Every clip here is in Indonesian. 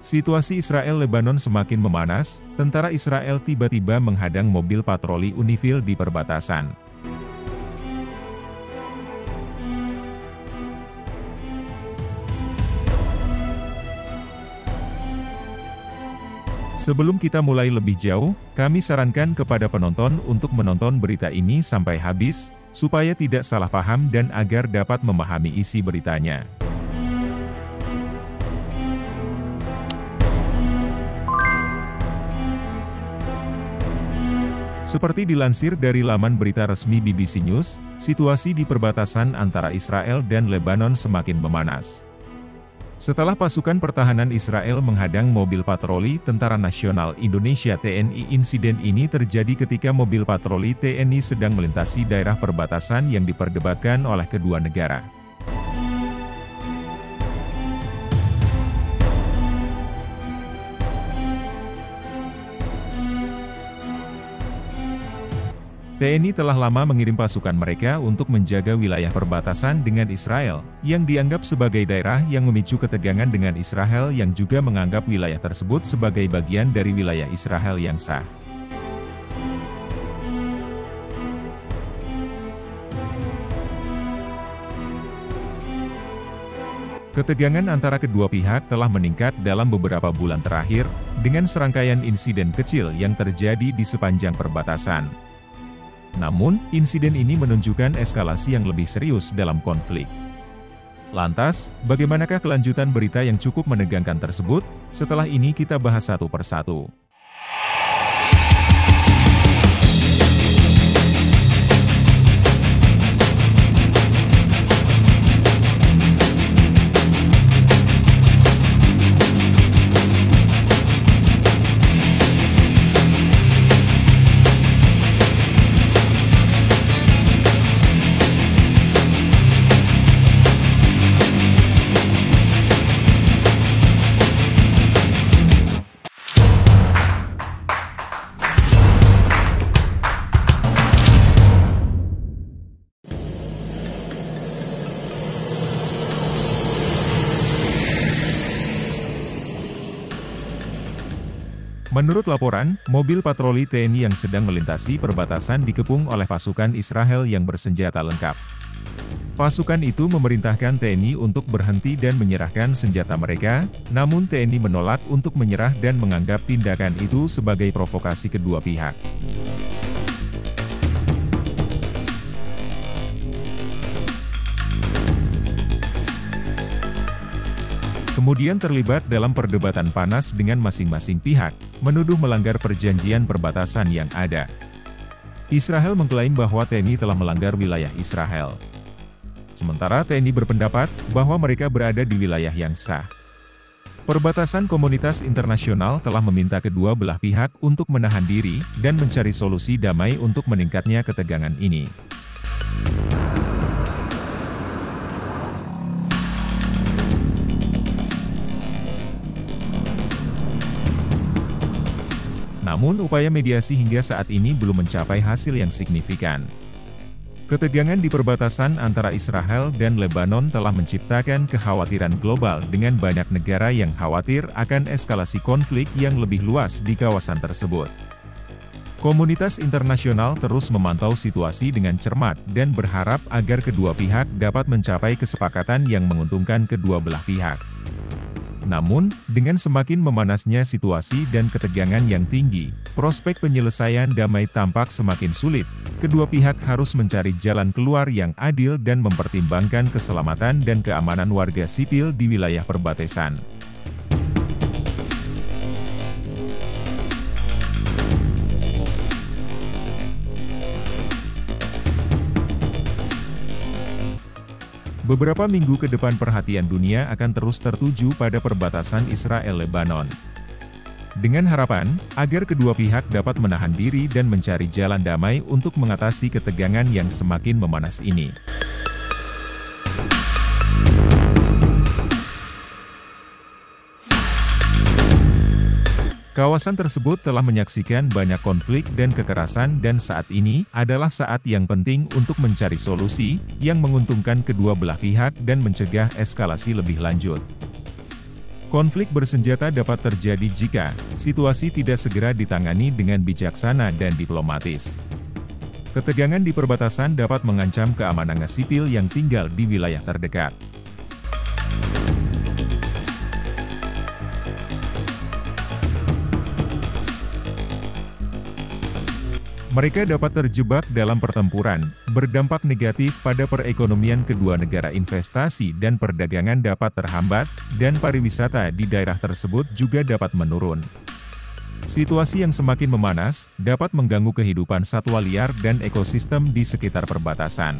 Situasi Israel-Lebanon semakin memanas, tentara Israel tiba-tiba menghadang mobil patroli Unifil di perbatasan. Sebelum kita mulai lebih jauh, kami sarankan kepada penonton untuk menonton berita ini sampai habis, supaya tidak salah paham dan agar dapat memahami isi beritanya. Seperti dilansir dari laman berita resmi BBC News, situasi di perbatasan antara Israel dan Lebanon semakin memanas. Setelah pasukan pertahanan Israel menghadang mobil patroli Tentara Nasional Indonesia (TNI), insiden ini terjadi ketika mobil patroli TNI sedang melintasi daerah perbatasan yang diperdebatkan oleh kedua negara. TNI telah lama mengirim pasukan mereka untuk menjaga wilayah perbatasan dengan Israel, yang dianggap sebagai daerah yang memicu ketegangan dengan Israel yang juga menganggap wilayah tersebut sebagai bagian dari wilayah Israel yang sah. Ketegangan antara kedua pihak telah meningkat dalam beberapa bulan terakhir, dengan serangkaian insiden kecil yang terjadi di sepanjang perbatasan. Namun, insiden ini menunjukkan eskalasi yang lebih serius dalam konflik. Lantas, bagaimanakah kelanjutan berita yang cukup menegangkan tersebut? Setelah ini kita bahas satu persatu. Menurut laporan, mobil patroli TNI yang sedang melintasi perbatasan dikepung oleh pasukan Israel yang bersenjata lengkap. Pasukan itu memerintahkan TNI untuk berhenti dan menyerahkan senjata mereka, namun TNI menolak untuk menyerah dan menganggap tindakan itu sebagai provokasi kedua pihak. Kemudian terlibat dalam perdebatan panas dengan masing-masing pihak, menuduh melanggar perjanjian perbatasan yang ada. Israel mengklaim bahwa TNI telah melanggar wilayah Israel. Sementara TNI berpendapat bahwa mereka berada di wilayah yang sah. Perbatasan komunitas internasional telah meminta kedua belah pihak untuk menahan diri dan mencari solusi damai untuk meningkatnya ketegangan ini. Namun upaya mediasi hingga saat ini belum mencapai hasil yang signifikan. Ketegangan di perbatasan antara Israel dan Lebanon telah menciptakan kekhawatiran global dengan banyak negara yang khawatir akan eskalasi konflik yang lebih luas di kawasan tersebut. Komunitas internasional terus memantau situasi dengan cermat dan berharap agar kedua pihak dapat mencapai kesepakatan yang menguntungkan kedua belah pihak. Namun, dengan semakin memanasnya situasi dan ketegangan yang tinggi, prospek penyelesaian damai tampak semakin sulit. Kedua pihak harus mencari jalan keluar yang adil dan mempertimbangkan keselamatan dan keamanan warga sipil di wilayah perbatasan. Beberapa minggu ke depan perhatian dunia akan terus tertuju pada perbatasan Israel-Lebanon. Dengan harapan, agar kedua pihak dapat menahan diri dan mencari jalan damai untuk mengatasi ketegangan yang semakin memanas ini. Kawasan tersebut telah menyaksikan banyak konflik dan kekerasan dan saat ini adalah saat yang penting untuk mencari solusi yang menguntungkan kedua belah pihak dan mencegah eskalasi lebih lanjut. Konflik bersenjata dapat terjadi jika situasi tidak segera ditangani dengan bijaksana dan diplomatis. Ketegangan di perbatasan dapat mengancam keamanan sipil yang tinggal di wilayah terdekat. Mereka dapat terjebak dalam pertempuran, berdampak negatif pada perekonomian kedua negara, investasi dan perdagangan dapat terhambat, dan pariwisata di daerah tersebut juga dapat menurun. Situasi yang semakin memanas, dapat mengganggu kehidupan satwa liar dan ekosistem di sekitar perbatasan.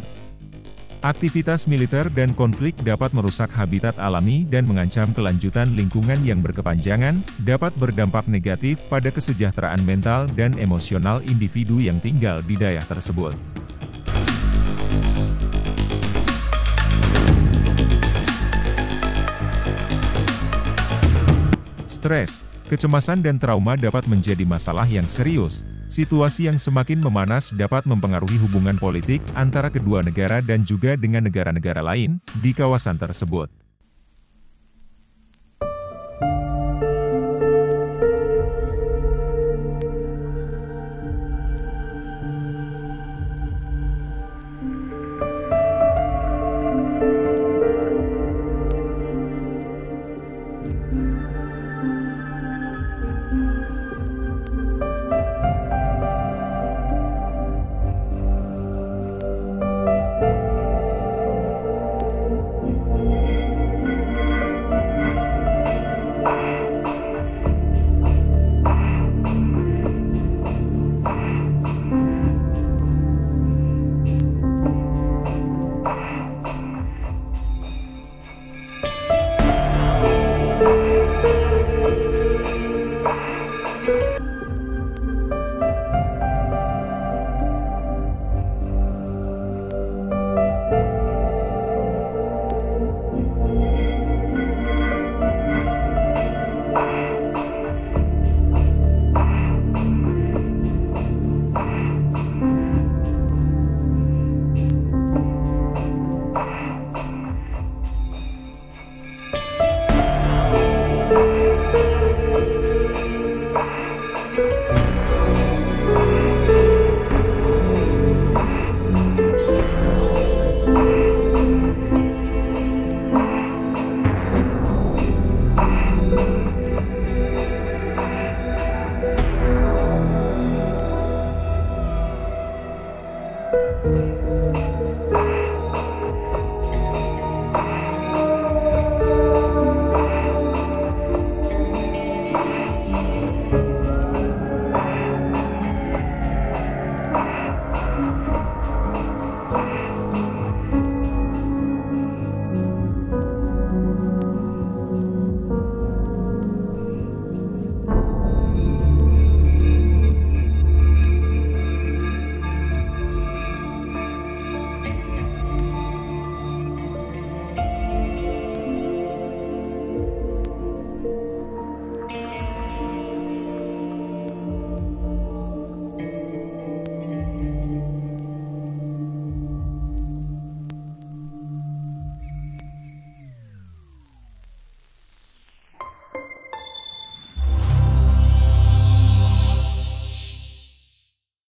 Aktivitas militer dan konflik dapat merusak habitat alami dan mengancam kelanjutan lingkungan yang berkepanjangan, dapat berdampak negatif pada kesejahteraan mental dan emosional individu yang tinggal di daerah tersebut. Stres, kecemasan dan trauma dapat menjadi masalah yang serius. Situasi yang semakin memanas dapat mempengaruhi hubungan politik antara kedua negara dan juga dengan negara-negara lain di kawasan tersebut.